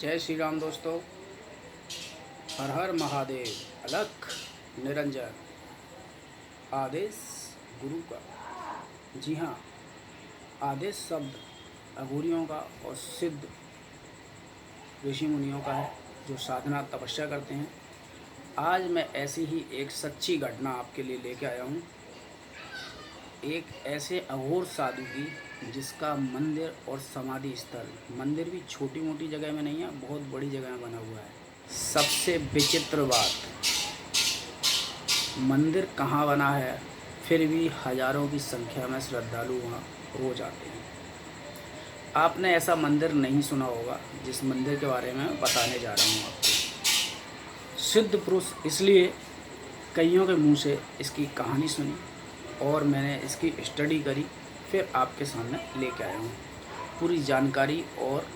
जय श्री राम दोस्तों। हर हर महादेव। अलख निरंजन। आदेश गुरु का। जी हाँ, आदेश शब्द अघोरियों का और सिद्ध ऋषि मुनियों का है जो साधना तपस्या करते हैं। आज मैं ऐसी ही एक सच्ची घटना आपके लिए लेके आया हूँ। एक ऐसे अघोर साधु की जिसका मंदिर और समाधि स्थल, मंदिर भी छोटी मोटी जगह में नहीं है, बहुत बड़ी जगह में बना हुआ है। सबसे विचित्र बात, मंदिर कहाँ बना है फिर भी हजारों की संख्या में श्रद्धालु वहाँ रोज आते हैं। आपने ऐसा मंदिर नहीं सुना होगा जिस मंदिर के बारे में बताने जा रहा हूँ आपको। सिद्ध पुरुष इसलिए कईयों के मुंह से इसकी कहानी सुनी और मैंने इसकी स्टडी करी, फिर आपके सामने लेके आया हूँ पूरी जानकारी और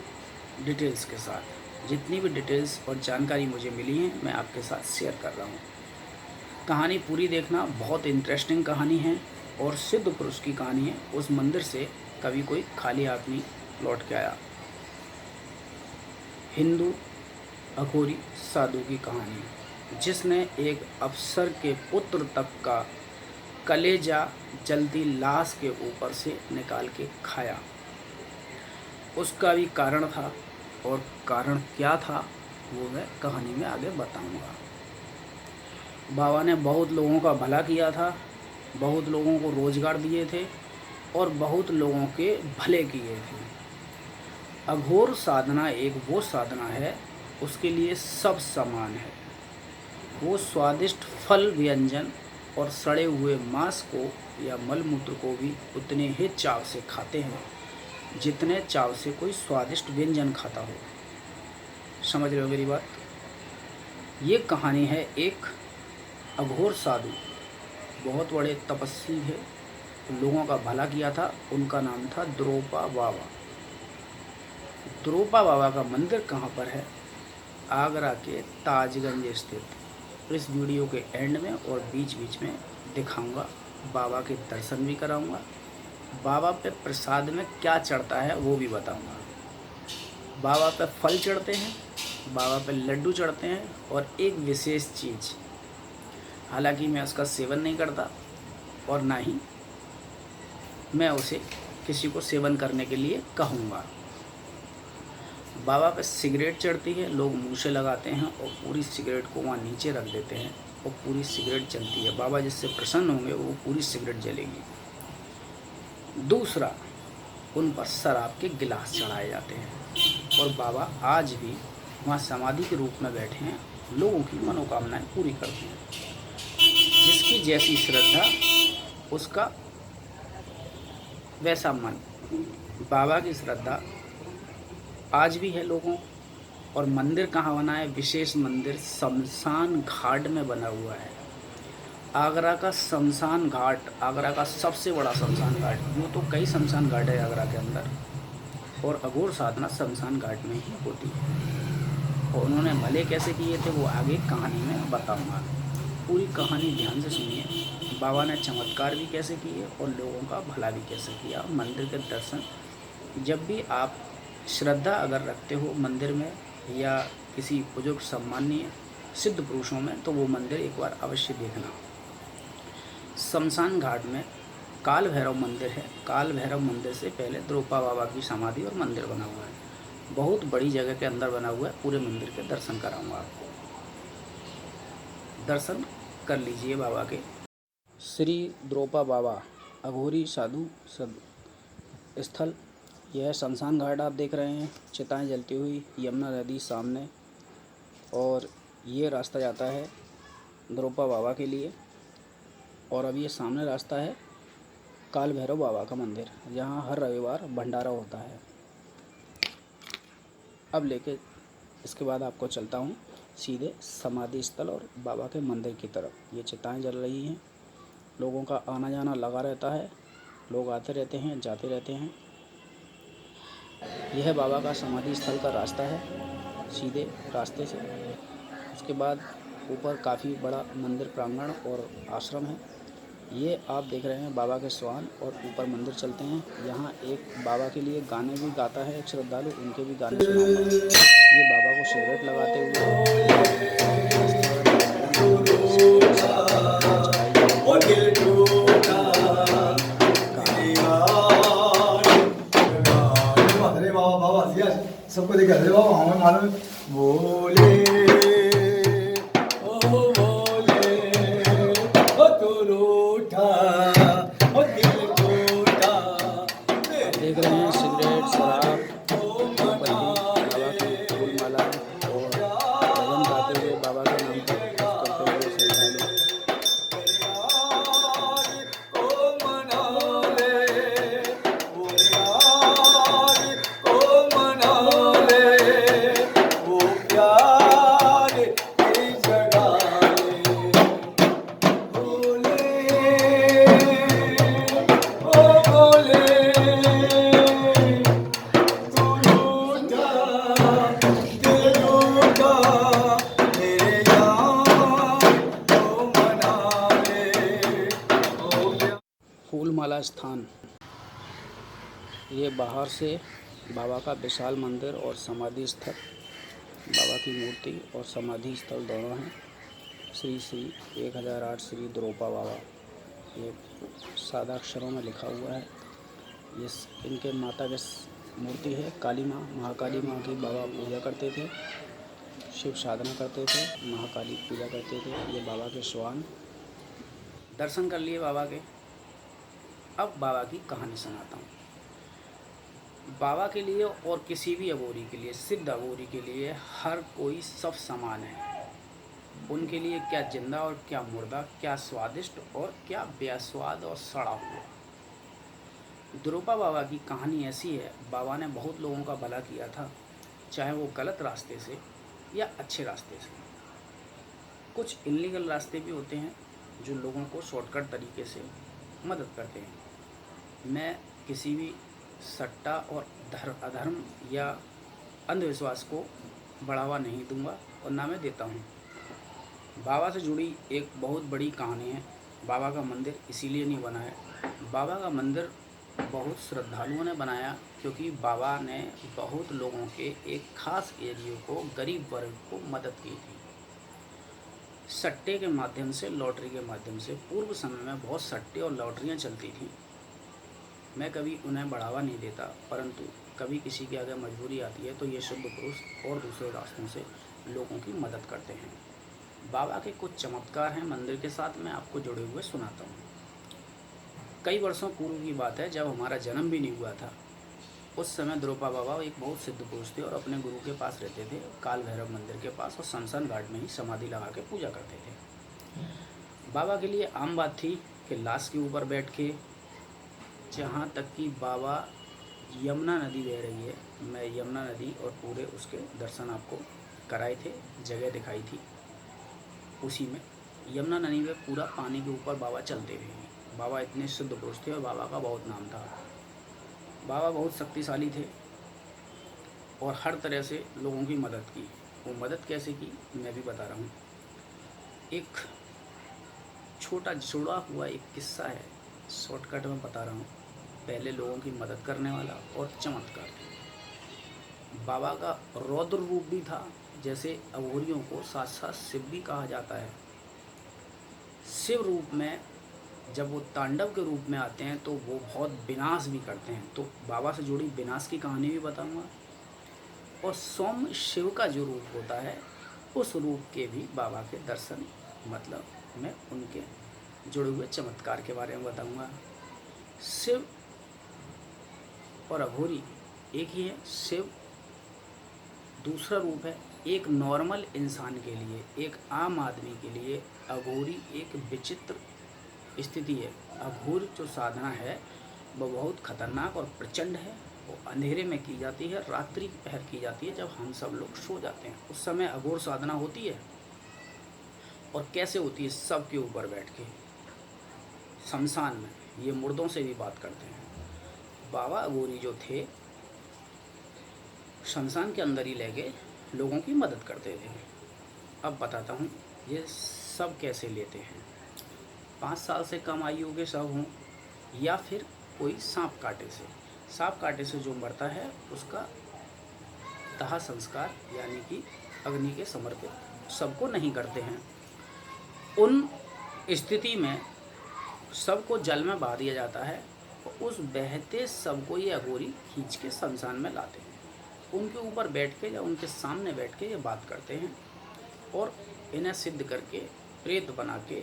डिटेल्स के साथ। जितनी भी डिटेल्स और जानकारी मुझे मिली है मैं आपके साथ शेयर कर रहा हूँ। कहानी पूरी देखना, बहुत इंटरेस्टिंग कहानी है और सिद्ध पुरुष की कहानी है। उस मंदिर से कभी कोई खाली हाथ नहीं लौट के आया। हिंदू अघोरी साधु की कहानी, जिसने एक अफसर के पुत्र तक का कलेजा जल्दी लाश के ऊपर से निकाल के खाया। उसका भी कारण था और कारण क्या था वो मैं कहानी में आगे बताऊंगा। बाबा ने बहुत लोगों का भला किया था, बहुत लोगों को रोजगार दिए थे और बहुत लोगों के भले किए थे। अघोर साधना एक वो साधना है, उसके लिए सब समान है। वो स्वादिष्ट फल व्यंजन और सड़े हुए मांस को या मलमूत्र को भी उतने ही चाव से खाते हैं जितने चाव से कोई स्वादिष्ट व्यंजन खाता हो। समझ रहे हो मेरी बात? ये कहानी है एक अघोर साधु, बहुत बड़े तपस्वी थे, लोगों का भला किया था। उनका नाम था द्रोपा बाबा। द्रोपा बाबा का मंदिर कहाँ पर है? आगरा के ताजगंज स्थित। इस वीडियो के एंड में और बीच बीच में दिखाऊंगा, बाबा के दर्शन भी कराऊंगा, बाबा पे प्रसाद में क्या चढ़ता है वो भी बताऊंगा। बाबा पे फल चढ़ते हैं, बाबा पे लड्डू चढ़ते हैं और एक विशेष चीज़, हालांकि मैं उसका सेवन नहीं करता और ना ही मैं उसे किसी को सेवन करने के लिए कहूँगा। बाबा पे सिगरेट चढ़ती है, लोग मुंह से लगाते हैं और पूरी सिगरेट को वहाँ नीचे रख देते हैं और पूरी सिगरेट जलती है। बाबा जिससे प्रसन्न होंगे वो पूरी सिगरेट जलेगी। दूसरा, उन पर शराब के गिलास चढ़ाए जाते हैं और बाबा आज भी वहाँ समाधि के रूप में बैठे हैं, लोगों की मनोकामनाएं पूरी करते हैं। जिसकी जैसी श्रद्धा उसका वैसा मन। बाबा की श्रद्धा आज भी है लोगों। और मंदिर कहाँ बना है? विशेष मंदिर शमशान घाट में बना हुआ है। आगरा का शमशान घाट, आगरा का सबसे बड़ा शमशान घाट। यूँ तो कई शमशान घाट है आगरा के अंदर और अघोर साधना शमशान घाट में ही होती है। और उन्होंने भले कैसे किए थे वो आगे कहानी में बताऊंगा। पूरी कहानी ध्यान से सुनिए। बाबा ने चमत्कार भी कैसे किए और लोगों का भला भी कैसे किया। मंदिर के दर्शन, जब भी आप श्रद्धा अगर रखते हो मंदिर में या किसी बुजुर्ग सम्माननीय सिद्ध पुरुषों में, तो वो मंदिर एक बार अवश्य देखना। शमशान घाट में काल भैरव मंदिर है। काल भैरव मंदिर से पहले द्रोपा बाबा की समाधि और मंदिर बना हुआ है। बहुत बड़ी जगह के अंदर बना हुआ है। पूरे मंदिर के दर्शन कराऊंगा आपको। दर्शन कर लीजिए बाबा के। श्री द्रोपा बाबा अघोरी साधु स्थल, यह शमशान घाट आप देख रहे हैं। चिताएं जलती हुई, यमुना नदी सामने, और ये रास्ता जाता है द्रोपा बाबा के लिए। और अब ये सामने रास्ता है काल भैरव बाबा का मंदिर, जहाँ हर रविवार भंडारा होता है। अब लेके इसके बाद आपको चलता हूँ सीधे समाधि स्थल और बाबा के मंदिर की तरफ। ये चिताएं जल रही हैं, लोगों का आना जाना लगा रहता है, लोग आते रहते हैं जाते रहते हैं। यह बाबा का समाधि स्थल का रास्ता है, सीधे रास्ते से। उसके बाद ऊपर काफ़ी बड़ा मंदिर प्रांगण और आश्रम है। ये आप देख रहे हैं बाबा के स्वान, और ऊपर मंदिर चलते हैं। यहाँ एक बाबा के लिए गाने भी गाता है एक श्रद्धालु, उनके भी गाने सुनाऊंगा। ये बाबा कभी कहते बाबा हमें मालूम बोले ओ बोले ओ तू रूठा ओ दिल टूटा देख रहे हैं सिगरेट, शराब, मोमबत्ती, बाबा की फूल माला और भजन गाते हुए बाबा के नाम पर करते हुए श्रद्धालु। फूल माला स्थान, ये बाहर से बाबा का विशाल मंदिर और समाधि स्थल, बाबा की मूर्ति और समाधि स्थल दोनों हैं। श्री श्री 1008 श्री द्रोपा बाबा, ये सादा अक्षरों में लिखा हुआ है। ये इनके माता की मूर्ति है, काली माँ, महाकाली माँ की बाबा पूजा करते थे, शिव साधना करते थे, महाकाली पूजा करते थे। ये बाबा के स्वान। दर्शन कर लिए बाबा के। अब बाबा की कहानी सुनाता हूँ। बाबा के लिए और किसी भी अघोरी के लिए, सिद्ध अघोरी के लिए हर कोई सब समान है। उनके लिए क्या जिंदा और क्या मुर्दा, क्या स्वादिष्ट और क्या बेस्वाद और सड़ा हुआ। द्रोपा बाबा की कहानी ऐसी है, बाबा ने बहुत लोगों का भला किया था, चाहे वो गलत रास्ते से या अच्छे रास्ते से। कुछ इल्लीगल रास्ते भी होते हैं जो लोगों को शॉर्टकट तरीके से मदद करते हैं। मैं किसी भी सट्टा और अधर्म या अंधविश्वास को बढ़ावा नहीं दूंगा और ना मैं देता हूं। बाबा से जुड़ी एक बहुत बड़ी कहानी है। बाबा का मंदिर इसीलिए नहीं बना है। बाबा का मंदिर बहुत श्रद्धालुओं ने बनाया क्योंकि बाबा ने बहुत लोगों के एक खास एरिया को, गरीब वर्ग को मदद की थी। सट्टे के माध्यम से, लॉटरी के माध्यम से। पूर्व समय में बहुत सट्टे और लॉटरियाँ चलती थीं। मैं कभी उन्हें बढ़ावा नहीं देता, परंतु कभी किसी के अगर मजबूरी आती है तो ये शुद्ध पुरुष और दूसरे रास्तों से लोगों की मदद करते हैं। बाबा के कुछ चमत्कार हैं मंदिर के साथ, मैं आपको जुड़े हुए सुनाता हूँ। कई वर्षों पूर्व की बात है, जब हमारा जन्म भी नहीं हुआ था। उस समय द्रोपा बाबा एक बहुत सिद्ध पुरुष थे और अपने गुरु के पास रहते थे, काल भैरव मंदिर के पास, और शमशान घाट में ही समाधि लगा के पूजा करते थे। बाबा के लिए आम बात थी कि लाश के ऊपर बैठ के, जहाँ तक कि बाबा यमुना नदी बह रही है, मैं यमुना नदी और पूरे उसके दर्शन आपको कराए थे, जगह दिखाई थी। उसी में यमुना नदी में पूरा पानी के ऊपर बाबा चलते थे। बाबा इतने शुद्ध पुरुष थे और बाबा का बहुत नाम था। बाबा बहुत शक्तिशाली थे और हर तरह से लोगों की मदद की। वो मदद कैसे की मैं भी बता रहा हूँ। एक छोटा जुड़ा हुआ एक किस्सा है, शॉर्टकट में बता रहा हूँ। पहले लोगों की मदद करने वाला और चमत्कार। बाबा का रौद्र रूप भी था, जैसे अघोरियों को साथ साथ शिव भी कहा जाता है। शिव रूप में जब वो तांडव के रूप में आते हैं तो वो बहुत विनाश भी करते हैं। तो बाबा से जुड़ी विनाश की कहानी भी बताऊंगा। और सौम्य शिव का जो रूप होता है, उस रूप के भी बाबा के दर्शन, मतलब मैं उनके जुड़े हुए चमत्कार के बारे में बताऊंगा। शिव और अघोरी एक ही है। शिव दूसरा रूप है। एक नॉर्मल इंसान के लिए, एक आम आदमी के लिए अघोरी एक विचित्र स्थिति है। अघोर जो साधना है वो बहुत खतरनाक और प्रचंड है। वो अंधेरे में की जाती है, रात्रि पहर की जाती है, जब हम सब लोग सो जाते हैं उस समय अघोर साधना होती है। और कैसे होती है? सब के ऊपर बैठ के शमशान में, ये मुर्दों से भी बात करते हैं। बाबा अघोरी जो थे शमशान के अंदर ही ले गए, लोगों की मदद करते थे। अब बताता हूँ ये सब कैसे लेते हैं। 5 साल से कम आयु के सब हों या फिर कोई सांप काटे से। सांप काटे से जो मरता है उसका दाह संस्कार यानी कि अग्नि के समर्पित सबको नहीं करते हैं। उन स्थिति में सबको जल में बहा दिया जाता है और उस बहते सबको ये अघोरी खींच के शमशान में लाते हैं। उनके ऊपर बैठ के या उनके सामने बैठ के ये बात करते हैं और इन्हें सिद्ध करके प्रेत बना के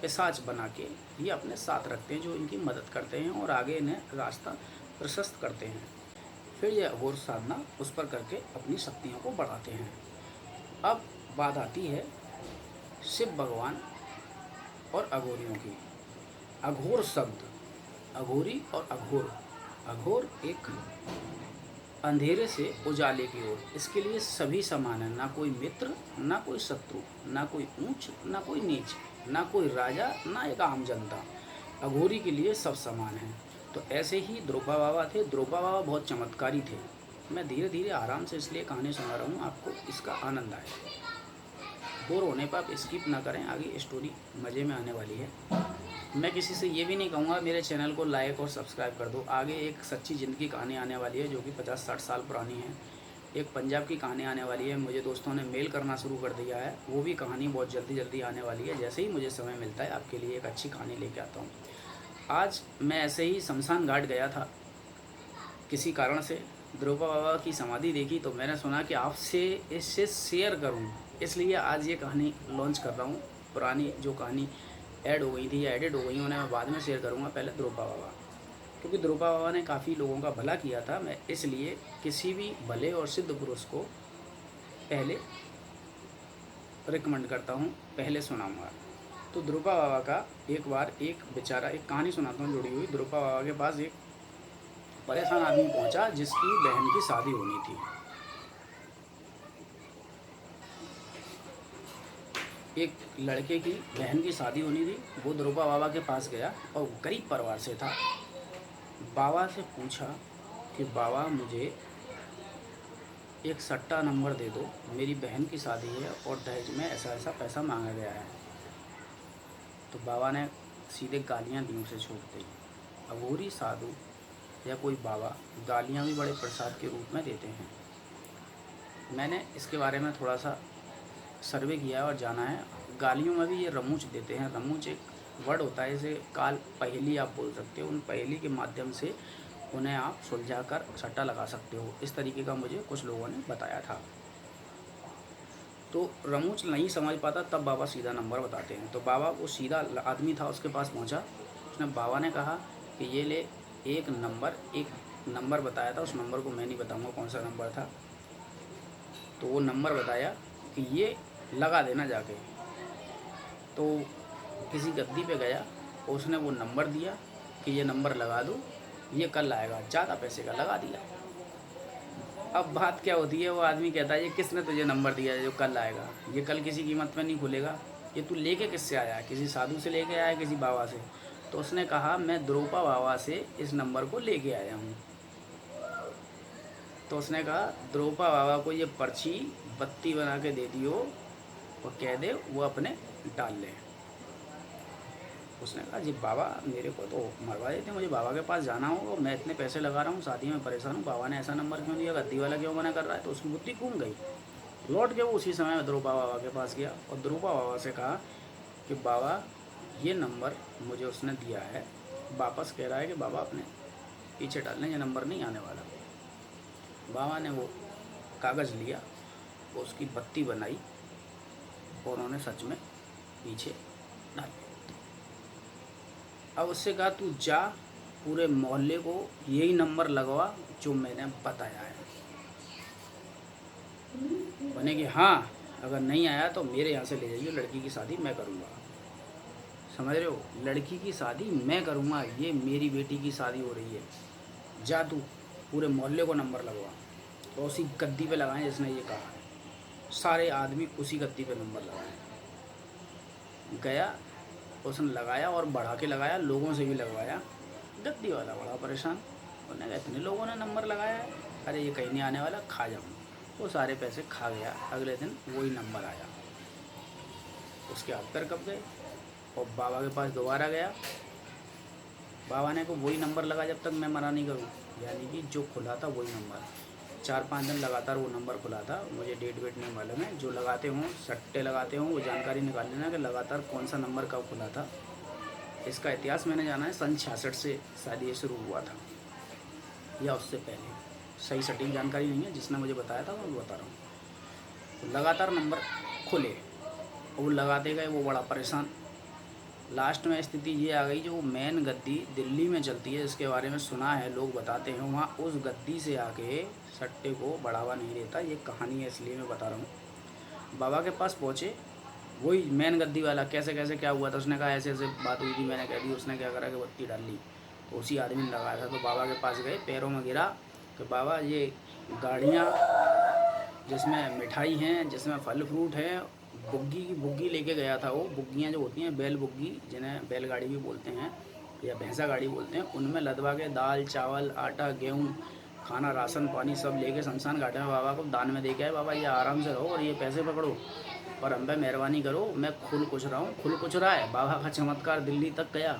पिशाच बना के ये अपने साथ रखते हैं, जो इनकी मदद करते हैं और आगे इन्हें रास्ता प्रशस्त करते हैं। फिर ये अघोर साधना उस पर करके अपनी शक्तियों को बढ़ाते हैं। अब बात आती है शिव भगवान और अघोरियों की। अघोर शब्द, अघोरी और अघोर, अघोर एक अंधेरे से उजाले की ओर, इसके लिए सभी समान है, ना कोई मित्र ना कोई शत्रु, ना कोई ऊंच ना कोई नीच, ना कोई राजा ना एक आम जनता, अघोरी के लिए सब समान है। तो ऐसे ही द्रोपा बाबा थे। द्रोपा बाबा बहुत चमत्कारी थे। मैं धीरे धीरे आराम से इसलिए कहानी सुना रहा हूँ, आपको इसका आनंद आए। बोर होने पर आप स्किप ना करें, आगे स्टोरी मज़े में आने वाली है। मैं किसी से ये भी नहीं कहूँगा मेरे चैनल को लाइक और सब्सक्राइब कर दो। आगे एक सच्ची ज़िंदगी कहानी आने वाली है जो कि 50-60 साल पुरानी है। एक पंजाब की कहानी आने वाली है। मुझे दोस्तों ने मेल करना शुरू कर दिया है, वो भी कहानी बहुत जल्दी आने वाली है। जैसे ही मुझे समय मिलता है आपके लिए एक अच्छी कहानी लेके आता हूँ। आज मैं ऐसे ही शमशान घाट गया था, किसी कारण से द्रोपा बाबा की समाधि देखी तो मैंने सुना कि आपसे इससे शेयर करूं, इसलिए आज ये कहानी लॉन्च कर रहा हूं। पुरानी जो कहानी ऐड हो गई थी या एडिट हो गई उन्हें मैं बाद में शेयर करूंगा। पहले द्रोपा बाबा, क्योंकि द्रोपा बाबा ने काफ़ी लोगों का भला किया था। मैं इसलिए किसी भी भले और सिद्ध पुरुष को पहले रिकमेंड करता हूँ, पहले सुनाऊँगा। तो द्रोपा बाबा का एक बार एक बेचारा, एक कहानी सुनाता हूँ जुड़ी हुई। द्रोपा बाबा के पास एक परेशान आदमी पहुंचा जिसकी बहन की शादी होनी थी। एक लड़के की बहन की शादी होनी थी। वो द्रोपा बाबा के पास गया और गरीब परिवार से था। बाबा से पूछा कि बाबा मुझे एक सट्टा नंबर दे दो, मेरी बहन की शादी है और दहेज में ऐसा ऐसा पैसा मांगा गया है। तो बाबा ने सीधे गालियाँ दी उसे छोड़ दी। अघोरी साधु या कोई बाबा गालियाँ भी बड़े प्रसाद के रूप में देते हैं। मैंने इसके बारे में थोड़ा सा सर्वे किया है और जाना है। गालियों में भी ये रमूच देते हैं। रमूच एक वर्ड होता है, इसे काल पहेली आप बोल सकते हो। उन पहेली के माध्यम से उन्हें आप सुलझा कर सट्टा लगा सकते हो। इस तरीके का मुझे कुछ लोगों ने बताया था। तो रमूच नहीं समझ पाता तब बाबा सीधा नंबर बताते हैं। तो बाबा, वो सीधा आदमी था, उसके पास पहुंचा। उसने बाबा ने कहा कि ये ले एक नंबर बताया था। उस नंबर को मैं नहीं बताऊंगा कौन सा नंबर था। तो वो नंबर बताया कि ये लगा देना जाके। तो किसी गद्दी पे गया, उसने वो नंबर दिया कि ये नंबर लगा दो, ये कल आएगा। ज़्यादा पैसे का लगा दिया। अब बात क्या होती है, वो आदमी कहता है ये किसने तुझे नंबर दिया है जो कल आएगा? ये कल किसी कीमत में नहीं खुलेगा। ये तू लेके किससे आया है? किसी साधु से लेके आया है, किसी बाबा से? तो उसने कहा मैं द्रोपा बाबा से इस नंबर को लेके आया हूँ। तो उसने कहा द्रोपा बाबा को ये पर्ची बत्ती बना के दे दियो और कह दे वो अपने डाल ले। उसने कहा जी बाबा मेरे को तो मरवा देते, मुझे बाबा के पास जाना होगा, मैं इतने पैसे लगा रहा हूँ, शादी में परेशान हूँ, बाबा ने ऐसा नंबर क्यों दिया, गद्दी वाला क्यों मना कर रहा है? तो उसकी बुद्धि घूम गई। लौट के वो उसी समय द्रोपा बाबा के पास गया और द्रोपा बाबा से कहा कि बाबा ये नंबर मुझे उसने दिया है, वापस कह रहा है कि बाबा अपने पीछे डालने, ये नंबर नहीं आने वाला। बाबा ने वो कागज़ लिया, वो उसकी बत्ती बनाई और उन्होंने सच में पीछे डाल दिया। अब उससे कहा तू जा पूरे मोहल्ले को यही नंबर लगवा जो मैंने बताया है। बने कि हाँ अगर नहीं आया तो मेरे यहाँ से ले जाइए, लड़की की शादी मैं करूँगा। समझ रहे हो? लड़की की शादी मैं करूँगा, ये मेरी बेटी की शादी हो रही है। जा तू पूरे मोहल्ले को नंबर लगवा। तो उसी गद्दी पे लगाएं जिसने ये कहा है। सारे आदमी उसी गद्दी पे नंबर लगाए। गया, उसने लगाया और बढ़ा के लगाया, लोगों से भी लगवाया। गद्दी वाला बड़ा परेशान, उन्होंने कहा इतने लोगों ने नंबर लगाया है, अरे ये कहीं नहीं आने वाला, खा जाऊँ। वो सारे पैसे खा गया। अगले दिन वही नंबर आया, उसके हाथ पैर कब गए और बाबा के पास दोबारा गया। बाबा ने को वही नंबर लगा जब तक मैं मना नहीं करूँ, यानी कि जो खुला था वही नंबर। 4-5 दिन लगातार वो नंबर खुला था। मुझे डेट वेट नहीं मालूम है। जो लगाते हों, सट्टे लगाते हों, वो जानकारी निकाल लेना कि लगातार कौन सा नंबर कब खुला था। इसका इतिहास मैंने जाना है, सन 66 से शायद ये शुरू हुआ था या उससे पहले। सही सटीक जानकारी नहीं है, जिसने मुझे बताया था मैं बता रहा हूँ। तो लगातार नंबर खुले, वो लगाते गए, वो बड़ा परेशान। लास्ट में स्थिति ये आ गई, जो मेन गद्दी दिल्ली में चलती है, इसके बारे में सुना है, लोग बताते हैं, वहाँ उस गद्दी से आके सट्टे को बढ़ावा नहीं देता। ये कहानी है, इसलिए मैं बता रहा हूँ। बाबा के पास पहुँचे, वही मेन गद्दी वाला, कैसे कैसे क्या हुआ था, उसने कहा ऐसे ऐसे बात हुई थी, मैंने कह दी, उसने क्या करा कि बत्ती डाल ली, तो उसी आदमी ने लगाया था। तो बाबा के पास गए, पैरों में गिरा कि बाबा ये गाड़ियाँ जिसमें मिठाई हैं, जिसमें फल फ्रूट हैं, बुग्गी की बुग्गी लेके गया था वो। बुग्गियाँ जो होती हैं, बैल बुग्गी, जिन्हें बैलगाड़ी भी बोलते हैं या भैंसा गाड़ी बोलते हैं, उनमें लदवा के दाल चावल आटा गेहूँ खाना राशन पानी सब लेके शमशान घाट में बाबा को दान में दे के आए। बाबा ये आराम से रहो और ये पैसे पकड़ो और हम पे मेहरबानी करो, मैं खुल कुछ रहा हूँ। खुल कुछ रहा है, बाबा का चमत्कार दिल्ली तक गया,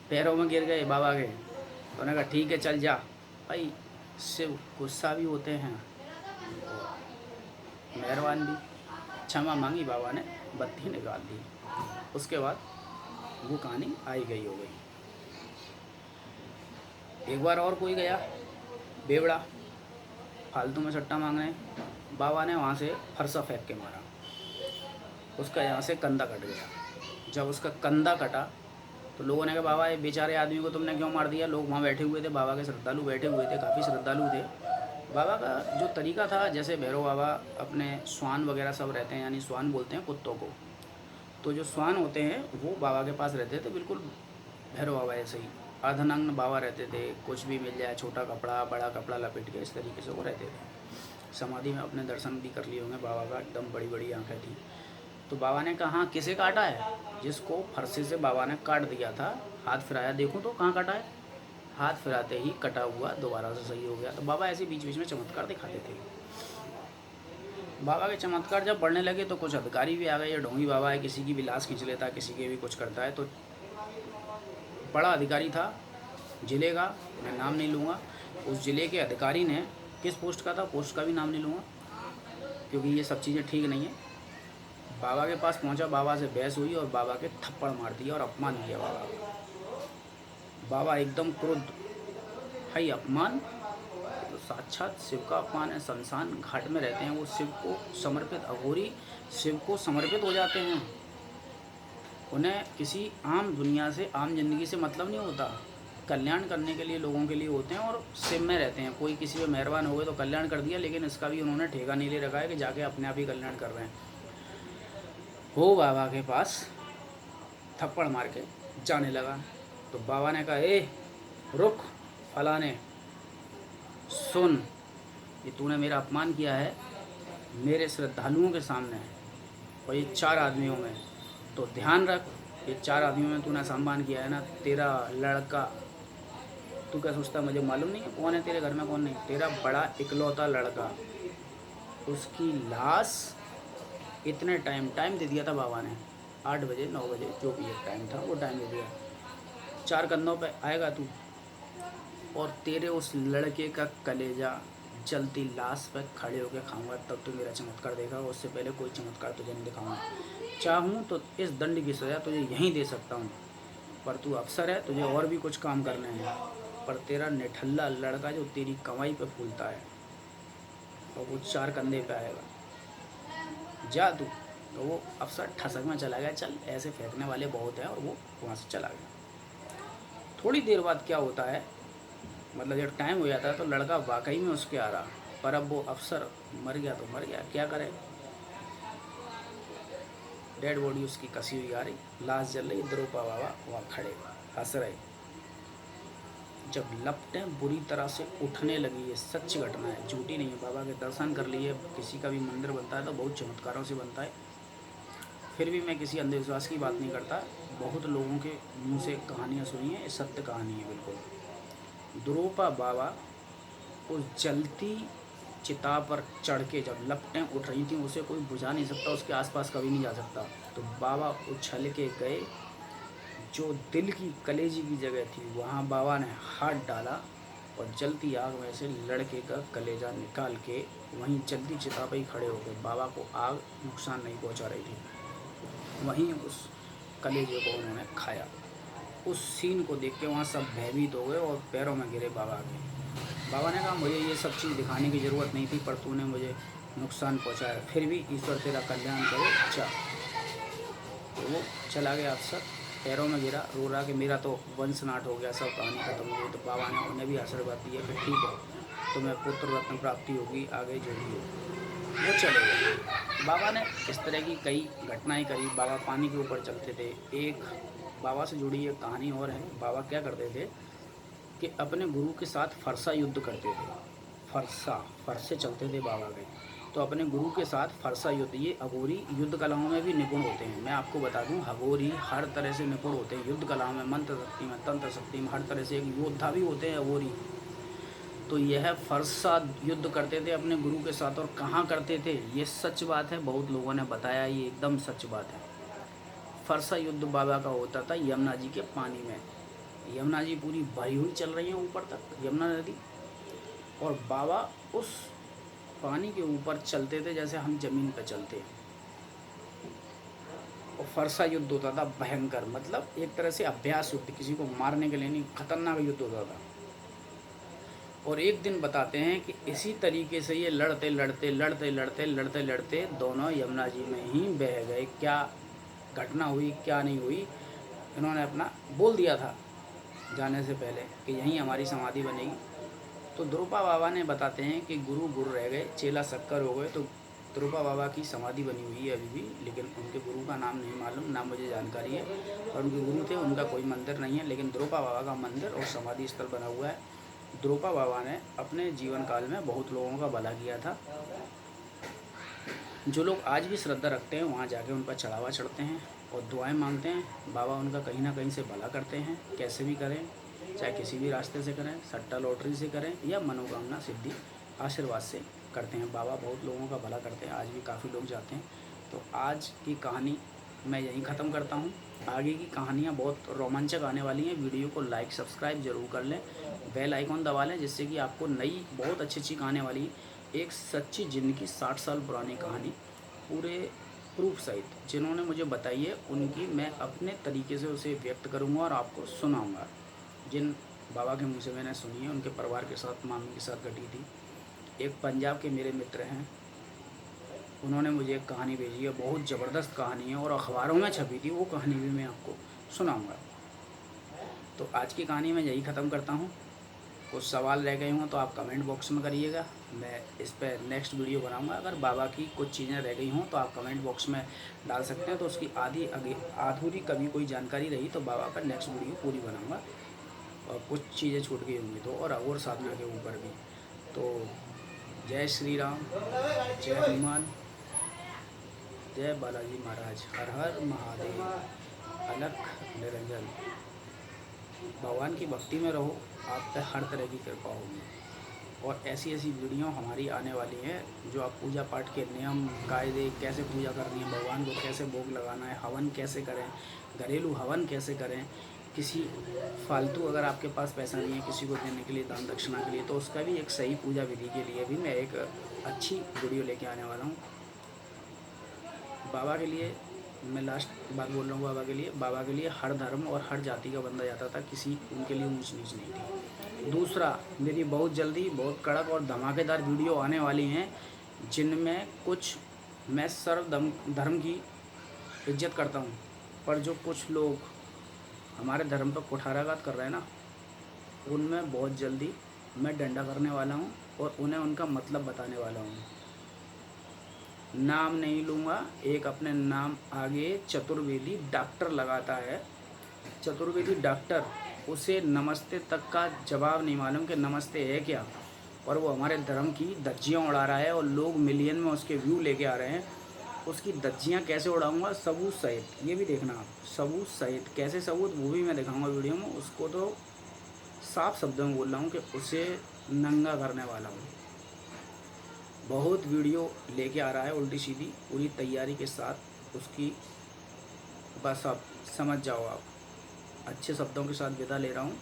पैरों में गिर गए बाबा के। तो उन्होंने कहा ठीक है चल जा। भाई शिव गुस्सा भी होते हैं, मेहरबान भी। क्षमा मांगी बाबा ने, बत्ती निकाल दी। उसके बाद वो कहानी आई गई हो गई। एक बार और कोई गया बेवड़ा फालतू में सट्टा मांगने, बाबा ने वहाँ से फरसा फेंक के मारा, उसका यहाँ से कंधा कट गया। जब उसका कंधा कटा तो लोगों ने कहा बाबा ये बेचारे आदमी को तुमने क्यों मार दिया। लोग वहाँ बैठे हुए थे, बाबा के श्रद्धालु बैठे हुए थे, काफ़ी श्रद्धालु थे। बाबा का जो तरीका था, जैसे भैरव बाबा अपने स्वान वगैरह सब रहते हैं, यानी स्वान बोलते हैं कुत्तों को, तो जो स्वान होते हैं वो बाबा के पास रहते थे, बिल्कुल भैरव बाबा ऐसे ही अर्धनग्न बाबा रहते थे। कुछ भी मिल जाए, छोटा कपड़ा बड़ा कपड़ा लपेट के, इस तरीके से वो रहते थे। समाधि में अपने दर्शन भी कर लिए होंगे बाबा का, एकदम बड़ी बड़ी आँखें थी। तो बाबा ने कहा हाँ किसे काटा है, जिसको फरसे से बाबा ने काट दिया था। हाथ फिराया, देखूँ तो कहाँ काटा है, हाथ फिराते ही कटा हुआ दोबारा से सही हो गया। तो बाबा ऐसे बीच बीच में चमत्कार दिखाते थे। बाबा के चमत्कार जब बढ़ने लगे तो कुछ अधिकारी भी आ गए। ये ढोंगी बाबा है, किसी की भी लाश खींच लेता है, किसी के भी कुछ करता है। तो बड़ा अधिकारी था ज़िले का, मैं नाम नहीं लूँगा, उस ज़िले के अधिकारी ने, किस पोस्ट का था, पोस्ट का भी नाम नहीं लूँगा क्योंकि ये सब चीज़ें ठीक नहीं है। बाबा के पास पहुंचा, बाबा से बहस हुई और बाबा के थप्पड़ मार दिया और अपमान किया बाबा का। बाबा एकदम क्रुद्ध, भाई अपमान तो साक्षात शिव का अपमान है। शमशान घाट में रहते हैं वो, शिव को समर्पित अघोरी शिव को समर्पित हो जाते हैं। उन्हें किसी आम दुनिया से, आम जिंदगी से मतलब नहीं होता, कल्याण करने के लिए लोगों के लिए होते हैं और शिव में रहते हैं। कोई किसी पे मेहरबान हो गए तो कल्याण कर दिया, लेकिन इसका भी उन्होंने ठेका नहीं ले रखा है कि जाके अपने आप ही कल्याण कर रहे हैं। वो बाबा के पास थप्पड़ मार के जाने लगा। तो बाबा ने कहा ए रुक फलाने, सुन, ये तूने मेरा अपमान किया है मेरे श्रद्धालुओं के सामने और ये 4 आदमियों में, तो ध्यान रख, ये 4 आदमियों में तूने सम्मान किया है ना, तेरा लड़का, तू क्या सोचता मुझे मालूम नहीं है कौन है तेरे घर में कौन नहीं, तेरा बड़ा इकलौता लड़का, उसकी लाश इतने टाइम दे दिया था बाबा ने, 8 बजे 9 बजे जो भी एक टाइम था वो टाइम दे दिया, 4 कंधों पे आएगा तू और तेरे उस लड़के का कलेजा जलती लाश पे खड़े होकर खाऊंगा, तब तू मेरा चमत्कार देखा। उससे पहले कोई चमत्कार तुझे नहीं दिखाऊंगा। चाहूँ तो इस दंड की सज़ा तुझे यहीं दे सकता हूँ, पर तू अफसर है, तुझे और भी कुछ काम करने हैं, पर तेरा निठल्ला लड़का जो तेरी कमाई पे फूलता है और वो 4 कंधे पे आएगा, जा तू। तो वो अफसर ठसक में चला गया, चल ऐसे फेंकने वाले बहुत हैं, और वो वहाँ से चला गया। थोड़ी देर बाद क्या होता है, मतलब जब टाइम हो जाता है तो लड़का वाकई में उसके आ रहा, पर अब वो अफसर मर गया तो मर गया, क्या करे, डेड बॉडी उसकी कसी हुई आ रही, लाश जल रही, द्रौपा बाबा वहाँ खड़े हंस रहे। जब लपटें बुरी तरह से उठने लगी, ये सच्ची घटना है, झूठी नहीं है। बाबा के दर्शन कर लिए, किसी का भी मंदिर बनता है तो बहुत चमत्कारों से बनता है, फिर भी मैं किसी अंधविश्वास की बात नहीं करता। बहुत लोगों के मुंह से कहानियाँ सुनी है, सत्य कहानी है बिल्कुल। द्रौपा बाबा उस जलती चिता पर चढ़ के जब लपटें उठ रही थी, उसे कोई बुझा नहीं सकता, उसके आसपास कभी नहीं जा सकता। तो बाबा उछल के गए, जो दिल की कलेजी की जगह थी वहाँ बाबा ने हाथ डाला और जलती आग में से लड़के का कलेजा निकाल के वहीं जल्दी चिता पर ही खड़े हो गए। बाबा को आग नुकसान नहीं पहुँचा रही थी, वहीं उस कलेजे को उन्होंने खाया। उस सीन को देख के वहाँ सब भयभीत हो गए और पैरों में गिरे बाबा के। बाबा ने कहा मुझे ये सब चीज़ दिखाने की ज़रूरत नहीं थी, पर तूने मुझे नुकसान पहुंचाया, फिर भी ईश्वर तेरा कल्याण करे, जा। तो वो चला गया अफसर, पैरों में गिरा, रो रहा कि मेरा तो वंशनाट हो गया, सब कहानी खत्म हो गई। तो बाबा ने उन्हें भी आशीर्वाद दिया कि ठीक है, तुम्हें पुत्र रत्न प्राप्ति होगी, आगे जो भी हो। वो चले गए। बाबा ने इस तरह की कई घटनाएं करी। बाबा पानी के ऊपर चलते थे। एक बाबा से जुड़ी एक कहानी और है। बाबा क्या करते थे कि अपने गुरु के साथ फरसा युद्ध करते थे। फरसे चलते थे बाबा के, तो अपने गुरु के साथ फरसा युद्ध, ये अघोरी युद्ध कलाओं में भी निपुण होते हैं। मैं आपको बता दूं, अघोरी हर तरह से निपुण होते हैं युद्ध कलाओं में, मंत्र शक्ति में, तंत्र शक्ति में, हर तरह से एक योद्धा भी होते हैं अघोरी। तो यह फरसा युद्ध करते थे अपने गुरु के साथ। और कहाँ करते थे, ये सच बात है, बहुत लोगों ने बताया, ये एकदम सच बात है। फरसा युद्ध बाबा का होता था यमुना जी के पानी में। यमुना जी पूरी भरी हुई चल रही है ऊपर तक, यमुना नदी, और बाबा उस पानी के ऊपर चलते थे जैसे हम जमीन पर चलते हैं। और फरसा युद्ध होता था भयंकर, मतलब एक तरह से अभ्यास युद्ध, किसी को मारने के लिए नहीं, खतरनाक युद्ध होता था। और एक दिन बताते हैं कि इसी तरीके से ये लड़ते लड़ते लड़ते लड़ते लड़ते लड़ते दोनों यमुना जी में ही बह गए। क्या घटना हुई क्या नहीं हुई, इन्होंने अपना बोल दिया था जाने से पहले कि यहीं हमारी समाधि बनेगी। तो द्रुपा बाबा ने बताते हैं कि गुरु गुरु रह गए, चेला शक्कर हो गए। तो द्रुपा बाबा की समाधि बनी हुई है अभी भी, लेकिन उनके गुरु का नाम नहीं मालूम, ना मुझे जानकारी है। और उनके गुरु थे, उनका कोई मंदिर नहीं है, लेकिन द्रुपा बाबा का मंदिर और समाधि स्थल बना हुआ है। द्रुपा बाबा ने अपने जीवन काल में बहुत लोगों का भला किया था। जो लोग आज भी श्रद्धा रखते हैं वहाँ जाके उन पर चढ़ावा चढ़ते हैं और दुआएं मांगते हैं, बाबा उनका कहीं ना कहीं से भला करते हैं। कैसे भी करें, चाहे किसी भी रास्ते से करें, सट्टा लॉटरी से करें या मनोकामना सिद्धि आशीर्वाद से करते हैं। बाबा बहुत लोगों का भला करते हैं, आज भी काफ़ी लोग जाते हैं। तो आज की कहानी मैं यहीं ख़त्म करता हूँ। आगे की कहानियाँ बहुत रोमांचक आने वाली हैं। वीडियो को लाइक सब्सक्राइब जरूर कर लें, बेल आइकॉन दबा लें, जिससे कि आपको नई बहुत अच्छी आने वाली एक सच्ची जिंदगी 60 साल पुरानी कहानी पूरे प्रूफ सहित जिन्होंने मुझे बताई है उनकी मैं अपने तरीके से उसे व्यक्त करूँगा और आपको सुनाऊँगा। जिन बाबा के मुँह से मैंने सुनी है, उनके परिवार के साथ, मामी के साथ घटी थी। एक पंजाब के मेरे मित्र हैं, उन्होंने मुझे एक कहानी भेजी है, बहुत ज़बरदस्त कहानी है और अखबारों में छपी थी, वो कहानी भी मैं आपको सुनाऊंगा। तो आज की कहानी मैं यही ख़त्म करता हूँ। कुछ सवाल रह गए हों तो आप कमेंट बॉक्स में करिएगा, मैं इस पर नेक्स्ट वीडियो बनाऊंगा। अगर बाबा की कुछ चीज़ें रह गई हों तो आप कमेंट बॉक्स में डाल सकते हैं, तो उसकी आधी अधूरी कभी कोई जानकारी रही तो बाबा पर नेक्स्ट वीडियो पूरी बनाऊँगा। और कुछ चीज़ें छूट गई होंगी तो और साधना के ऊपर भी। तो जय श्री राम, जय हनुमान, जय बालाजी महाराज, हर हर महादेव, अलख निरंजन। भगवान की भक्ति में रहो, आप पे हर तरह की कृपा होगी। और ऐसी ऐसी वीडियो हमारी आने वाली हैं जो आप पूजा पाठ के नियम कायदे, कैसे पूजा करनी है भगवान को, कैसे भोग लगाना है, हवन कैसे करें, घरेलू हवन कैसे करें, किसी फालतू अगर आपके पास पैसा नहीं है किसी को देने के लिए, दान दक्षिणा के लिए, तो उसका भी एक सही पूजा विधि के लिए भी मैं एक अच्छी वीडियो लेके आने वाला हूँ। बाबा के लिए मैं लास्ट बात बोल रहा हूँ, बाबा के लिए हर धर्म और हर जाति का बंदा जाता था, किसी उनके लिए ऊंच नीच नहीं थी। दूसरा, मेरी बहुत जल्दी बहुत कड़क और धमाकेदार वीडियो आने वाली हैं जिनमें कुछ मैं सर्व धर्म की इज्जत करता हूँ, पर जो कुछ लोग हमारे धर्म पर कुठाराघात कर रहे हैं ना, उनमें बहुत जल्दी मैं डंडा करने वाला हूँ और उन्हें उनका मतलब बताने वाला हूँ। नाम नहीं लूँगा, एक अपने नाम आगे चतुर्वेदी डॉक्टर लगाता है, चतुर्वेदी डॉक्टर, उसे नमस्ते तक का जवाब नहीं मालूम कि नमस्ते है क्या, और वो हमारे धर्म की धज्जियाँ उड़ा रहा है और लोग मिलियन में उसके व्यू लेके आ रहे हैं। उसकी धज्जियाँ कैसे उड़ाऊँगा सबूत सहित, ये भी देखना आप, सबूत सहित कैसे सबूत वो भी मैं दिखाऊँगा वीडियो में। उसको तो साफ शब्दों में बोल रहा हूँ कि उसे नंगा करने वाला हूँ। बहुत वीडियो लेके आ रहा है उल्टी सीधी, पूरी तैयारी के साथ उसकी, बस आप समझ जाओ। आप अच्छे शब्दों के साथ विदा ले रहा हूँ।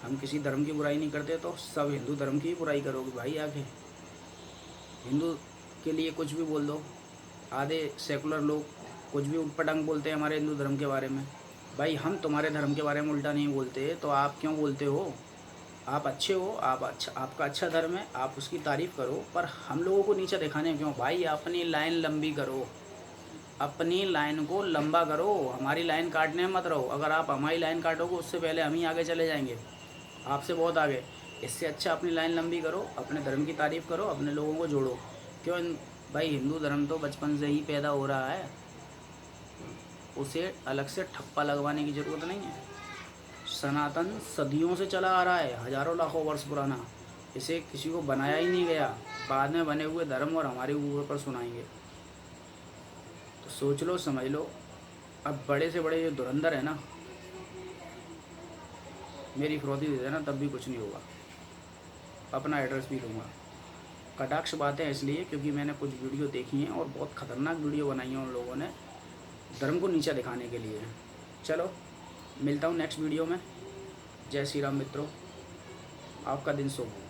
हम किसी धर्म की बुराई नहीं करते तो सब हिंदू धर्म की ही बुराई करोगे भाई। आगे हिंदू के लिए कुछ भी बोल दो, आधे सेकुलर लोग कुछ भी उटपटांग बोलते हैं हमारे हिंदू धर्म के बारे में। भाई हम तुम्हारे धर्म के बारे में उल्टा नहीं बोलते, तो आप क्यों बोलते हो? आप अच्छे हो, आप अच्छा, आपका अच्छा धर्म है, आप उसकी तारीफ़ करो, पर हम लोगों को नीचे दिखाने क्यों भाई? अपनी लाइन लंबी करो, अपनी लाइन को लंबा करो, हमारी लाइन काटने में मत रहो। अगर आप हमारी लाइन काटोगे उससे पहले हम ही आगे चले जाएंगे, आपसे बहुत आगे। इससे अच्छा अपनी लाइन लंबी करो, अपने धर्म की तारीफ़ करो, अपने लोगों को जोड़ो। क्यों भाई? हिंदू धर्म तो बचपन से ही पैदा हो रहा है, उसे अलग से ठप्पा लगवाने की ज़रूरत नहीं है। सनातन सदियों से चला आ रहा है, हज़ारों लाखों वर्ष पुराना। इसे किसी को बनाया ही नहीं गया। बाद में बने हुए धर्म और हमारे ऊपर पर सुनाएंगे। तो सोच लो, समझ लो। अब बड़े से बड़े जो धुरंधर है ना, मेरी फिरौती दे देना तब भी कुछ नहीं होगा, अपना एड्रेस भी दूंगा। कटाक्ष बातें इसलिए क्योंकि मैंने कुछ वीडियो देखी हैं और बहुत ख़तरनाक वीडियो बनाई हैं उन लोगों ने, धर्म को नीचा दिखाने के लिए। चलो, मिलता हूँ नेक्स्ट वीडियो में। जय श्री राम मित्रों, आपका दिन शुभ हो।